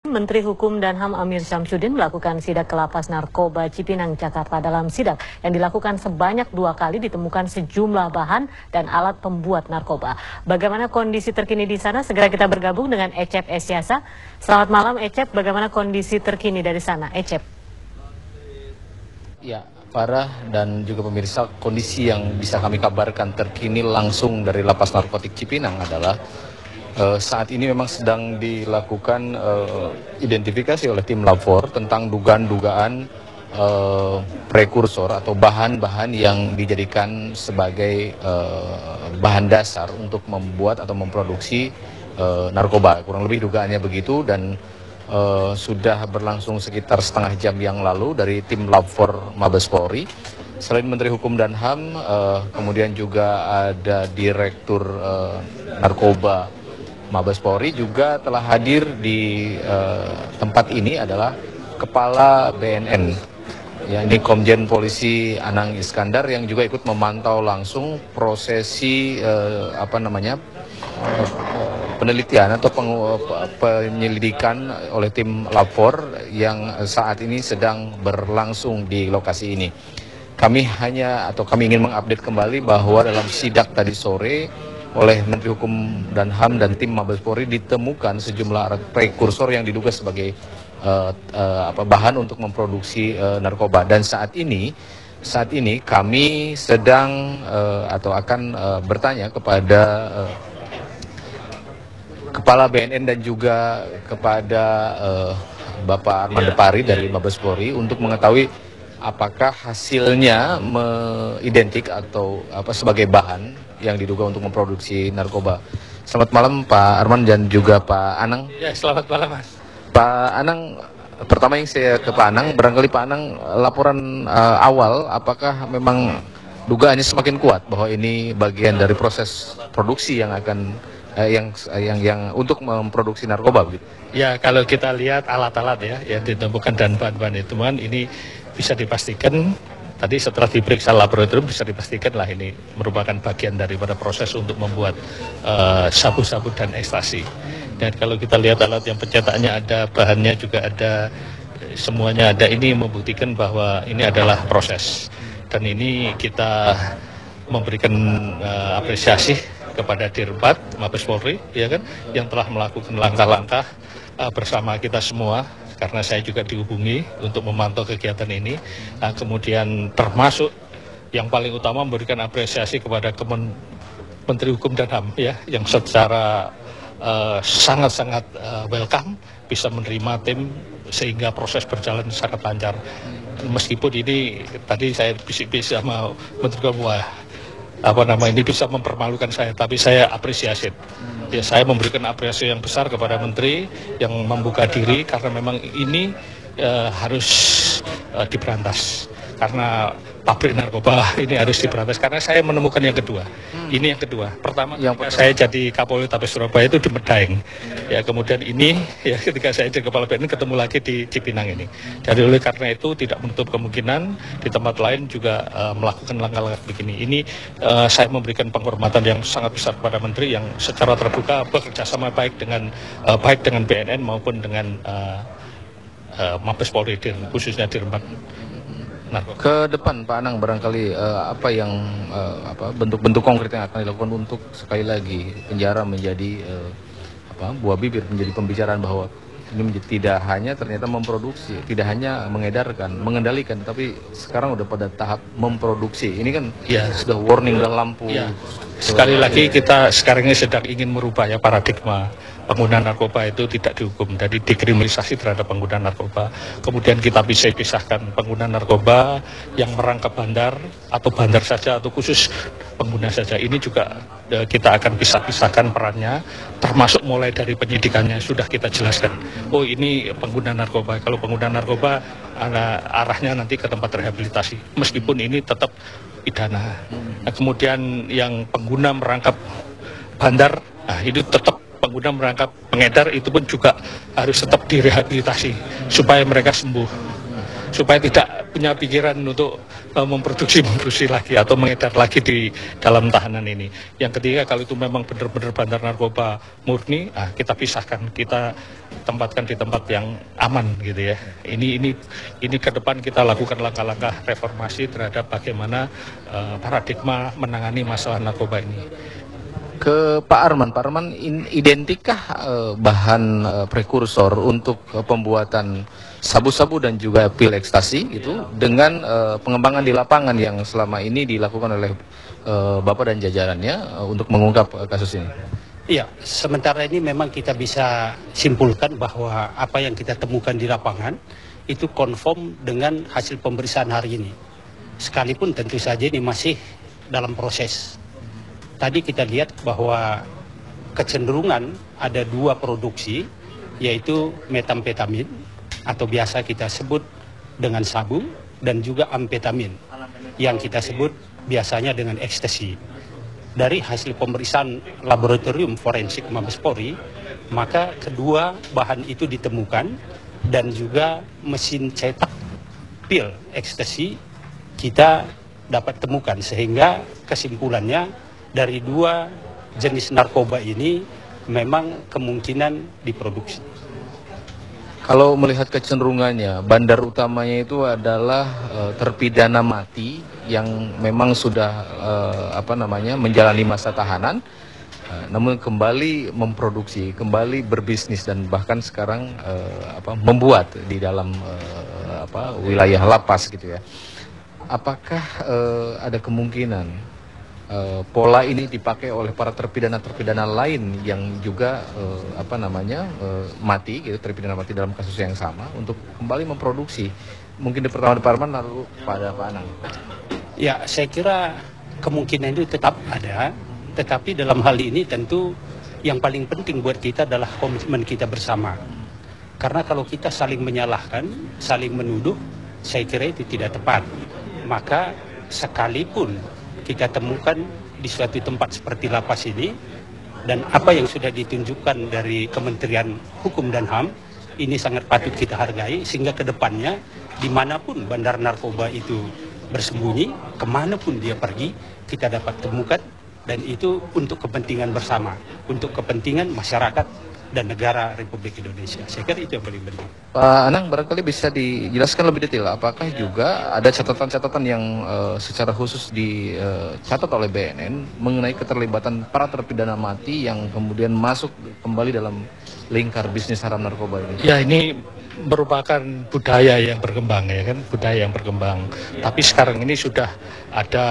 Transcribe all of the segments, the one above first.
Menteri Hukum dan HAM Amir Syamsuddin melakukan sidak ke Lapas Narkoba Cipinang, Jakarta. Dalam sidak yang dilakukan sebanyak 2 kali ditemukan sejumlah bahan dan alat pembuat narkoba. Bagaimana kondisi terkini di sana? Segera kita bergabung dengan Ecep Esyasa. Selamat malam Ecep, bagaimana kondisi terkini dari sana? Ecep. Ya, Farah dan juga pemirsa, kondisi yang bisa kami kabarkan terkini langsung dari Lapas Narkotik Cipinang adalah saat ini memang sedang dilakukan identifikasi oleh tim lapor tentang dugaan-dugaan prekursor atau bahan-bahan yang dijadikan sebagai bahan dasar untuk membuat atau memproduksi narkoba. Kurang lebih dugaannya begitu, dan sudah berlangsung sekitar setengah jam yang lalu dari tim lapor Mabes Polri. Selain Menteri Hukum dan HAM, kemudian juga ada Direktur Narkoba Mabes Polri juga telah hadir di tempat ini adalah Kepala BNN, ya, ini Komjen Polisi Anang Iskandar, yang juga ikut memantau langsung prosesi penelitian atau penyelidikan oleh tim lapor yang saat ini sedang berlangsung di lokasi ini. Kami ingin mengupdate kembali bahwa dalam sidak tadi sore oleh Menteri Hukum dan HAM dan tim Mabes Polri ditemukan sejumlah prekursor yang diduga sebagai bahan untuk memproduksi narkoba. Dan saat ini kami sedang akan bertanya kepada Kepala BNN dan juga kepada Bapak Arman Depari dari Mabes Polri untuk mengetahui apakah hasilnya identik atau sebagai bahan yang diduga untuk memproduksi narkoba. Selamat malam Pak Arman dan juga Pak Anang. Ya, selamat malam Mas. Pak Anang, pertama yang saya ke Pak Anang, barangkali Pak Anang laporan awal apakah memang dugaannya semakin kuat bahwa ini bagian dari proses produksi yang akan yang untuk memproduksi narkoba begitu? Ya, kalau kita lihat alat-alat ya yang ditemukan dan bahan-bahan itu ini bisa dipastikan. Tadi setelah diperiksa laboratorium bisa dipastikan lah ini merupakan bagian daripada proses untuk membuat sabu-sabu dan ekstasi. Dan kalau kita lihat alat yang pencetaknya ada, bahannya juga ada, semuanya ada, ini membuktikan bahwa ini adalah proses. Dan ini kita memberikan apresiasi kepada Dirbat Mabes Polri, ya kan, yang telah melakukan langkah-langkah bersama kita semua. Karena saya juga dihubungi untuk memantau kegiatan ini. Nah, kemudian termasuk yang paling utama memberikan apresiasi kepada Menteri Hukum dan HAM ya, yang secara sangat-sangat welcome bisa menerima tim sehingga proses berjalan sangat lancar. Meskipun ini tadi saya bisik-bisik sama Menteri Hukum, ini bisa mempermalukan saya, tapi saya apresiasi. Ya, saya memberikan apresiasi yang besar kepada Menteri yang membuka diri, karena memang ini harus diberantas. Karena pabrik narkoba ini harus diberantas. Karena saya menemukan yang kedua. Ini yang kedua. Pertama, saya jadi Kapolres Surabaya itu di Medaeng. Ya, kemudian ini ya ketika saya jadi Kepala BNN ketemu lagi di Cipinang ini. Jadi oleh karena itu tidak menutup kemungkinan di tempat lain juga melakukan langkah-langkah begini. Ini saya memberikan penghormatan yang sangat besar kepada Menteri yang secara terbuka bekerja sama baik dengan BNN maupun dengan Mabes Polri, khususnya Dirbat. Ke depan Pak Anang, barangkali apa yang bentuk-bentuk konkret yang akan dilakukan untuk sekali lagi penjara menjadi buah bibir, menjadi pembicaraan bahwa ini tidak hanya ternyata memproduksi, tidak hanya mengedarkan, mengendalikan, tapi sekarang udah pada tahap memproduksi. Ini kan ya sudah warning dan lampu. Ya. Sekali lagi kita sekarang ini sedang ingin merubah ya paradigma pengguna narkoba itu tidak dihukum, jadi dikriminalisasi terhadap pengguna narkoba. Kemudian kita bisa pisahkan pengguna narkoba yang merangkap bandar atau bandar saja atau khusus pengguna saja. Ini juga kita akan pisahkan perannya, termasuk mulai dari penyidikannya sudah kita jelaskan. Oh, ini pengguna narkoba. Kalau pengguna narkoba arahnya nanti ke tempat rehabilitasi. Meskipun ini tetap pidana. Nah, kemudian yang pengguna merangkap bandar, itu tetap pengguna merangkap pengedar, itu pun juga harus tetap direhabilitasi supaya mereka sembuh, supaya tidak punya pikiran untuk memproduksi lagi atau mengedar lagi di dalam tahanan ini. Yang ketiga, kalau itu memang benar-benar bandar narkoba murni, kita pisahkan, kita tempatkan di tempat yang aman gitu ya. Ini ke depan kita lakukan langkah-langkah reformasi terhadap bagaimana paradigma menangani masalah narkoba ini. Ke Pak Arman, identikkah bahan prekursor untuk pembuatan sabu-sabu dan juga pil ekstasi itu dengan pengembangan di lapangan yang selama ini dilakukan oleh Bapak dan jajarannya untuk mengungkap kasus ini? Iya, sementara ini memang kita bisa simpulkan bahwa apa yang kita temukan di lapangan itu konform dengan hasil pemeriksaan hari ini. Sekalipun tentu saja ini masih dalam proses. Tadi kita lihat bahwa kecenderungan ada 2 produksi, yaitu metamfetamin atau biasa kita sebut dengan sabu, dan juga amfetamin yang kita sebut biasanya dengan ekstasi. Dari hasil pemeriksaan laboratorium forensik Mabes Polri, maka kedua bahan itu ditemukan dan juga mesin cetak pil ekstasi kita dapat temukan, sehingga kesimpulannya dari 2 jenis narkoba ini memang kemungkinan diproduksi. Kalau melihat kecenderungannya, bandar utamanya itu adalah terpidana mati yang memang sudah menjalani masa tahanan, namun kembali memproduksi, kembali berbisnis dan bahkan sekarang membuat di dalam wilayah lapas gitu ya. Apakah ada kemungkinan pola ini dipakai oleh para terpidana-terpidana lain yang juga mati, gitu, terpidana mati dalam kasus yang sama untuk kembali memproduksi? Mungkin di pertama Pak Arman, lalu pada Pak Anang. Ya, saya kira kemungkinan itu tetap ada, tetapi dalam hal ini tentu yang paling penting buat kita adalah komitmen kita bersama. Karena kalau kita saling menyalahkan, saling menuduh, saya kira itu tidak tepat. Maka sekalipun kita temukan di suatu tempat seperti lapas ini, dan apa yang sudah ditunjukkan dari Kementerian Hukum dan HAM, ini sangat patut kita hargai, sehingga ke depannya dimanapun bandar narkoba itu bersembunyi, kemanapun dia pergi, kita dapat temukan, dan itu untuk kepentingan bersama, untuk kepentingan masyarakat dan negara Republik Indonesia. Saya kira itu yang paling penting. Pak Anang, barangkali bisa dijelaskan lebih detail, apakah juga ada catatan-catatan yang secara khusus dicatat oleh BNN mengenai keterlibatan para terpidana mati yang kemudian masuk kembali dalam lingkar bisnis haram narkoba ini? Ya, ini merupakan budaya yang berkembang, ya kan, budaya yang berkembang. Tapi sekarang ini sudah ada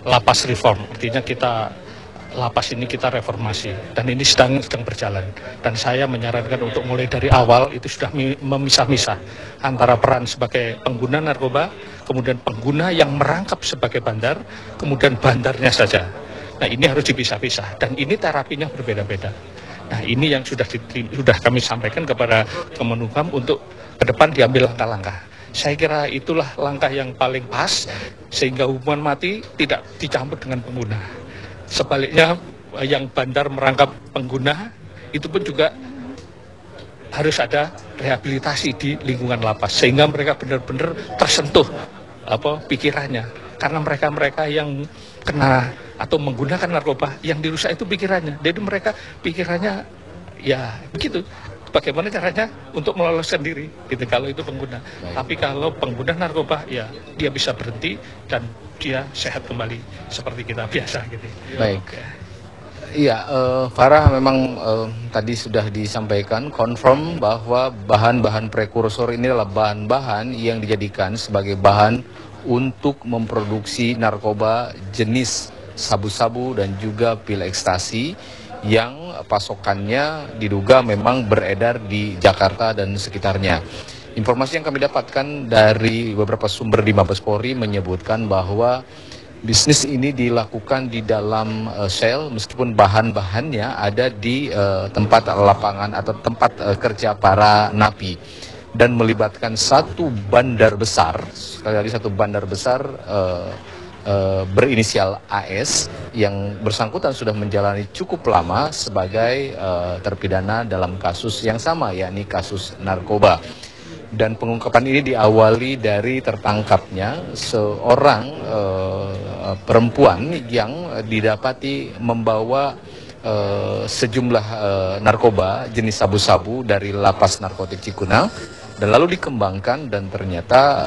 lapas reform, artinya lapas ini kita reformasi, dan ini sedang berjalan. Dan saya menyarankan untuk mulai dari awal itu sudah memisah-misah antara peran sebagai pengguna narkoba, kemudian pengguna yang merangkap sebagai bandar, kemudian bandarnya saja. Nah, ini harus dipisah-pisah, dan ini terapinya berbeda-beda. Nah, ini yang sudah kami sampaikan kepada Kemenhukam untuk ke depan diambil langkah-langkah. Saya kira itulah langkah yang paling pas, sehingga hukuman mati tidak dicampur dengan pengguna. Sebaliknya, yang bandar merangkap pengguna itu pun juga harus ada rehabilitasi di lingkungan lapas, sehingga mereka benar-benar tersentuh pikirannya. Karena mereka yang kena atau menggunakan narkoba, yang dirusak itu pikirannya. Jadi mereka pikirannya ya begitu. Bagaimana caranya untuk meloloskan diri, gitu, kalau itu pengguna. Tapi kalau pengguna narkoba, ya dia bisa berhenti dan dia sehat kembali seperti kita biasa, gitu. Baik. Iya, Farah, memang tadi sudah disampaikan, confirm bahwa bahan-bahan prekursor ini adalah bahan-bahan yang dijadikan sebagai bahan untuk memproduksi narkoba jenis sabu-sabu dan juga pil ekstasi yang pasokannya diduga memang beredar di Jakarta dan sekitarnya. Informasi yang kami dapatkan dari beberapa sumber di Mabes Polri menyebutkan bahwa bisnis ini dilakukan di dalam sel, meskipun bahan-bahannya ada di tempat lapangan atau tempat kerja para napi, dan melibatkan satu bandar besar, sekali lagi satu bandar besar berinisial AS yang bersangkutan sudah menjalani cukup lama sebagai terpidana dalam kasus yang sama, yakni kasus narkoba. Dan pengungkapan ini diawali dari tertangkapnya seorang perempuan yang didapati membawa sejumlah narkoba jenis sabu-sabu dari lapas narkotik Cikunang, dan lalu dikembangkan dan ternyata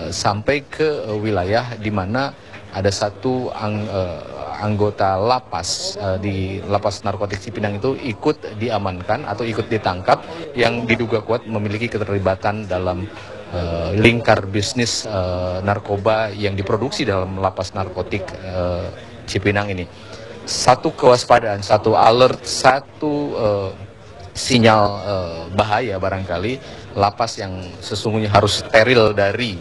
sampai ke wilayah di mana ada satu anggota lapas di lapas narkotik Cipinang itu ikut diamankan atau ikut ditangkap yang diduga kuat memiliki keterlibatan dalam lingkar bisnis narkoba yang diproduksi dalam lapas narkotik Cipinang ini. Satu kewaspadaan, satu alert, satu sinyal bahaya barangkali lapas yang sesungguhnya harus steril dari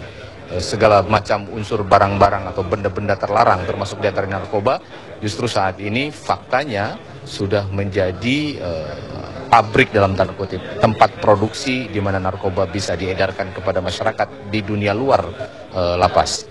segala macam unsur barang-barang atau benda-benda terlarang termasuk diantaranya narkoba, justru saat ini faktanya sudah menjadi pabrik dalam tanda kutip, tempat produksi di mana narkoba bisa diedarkan kepada masyarakat di dunia luar lapas.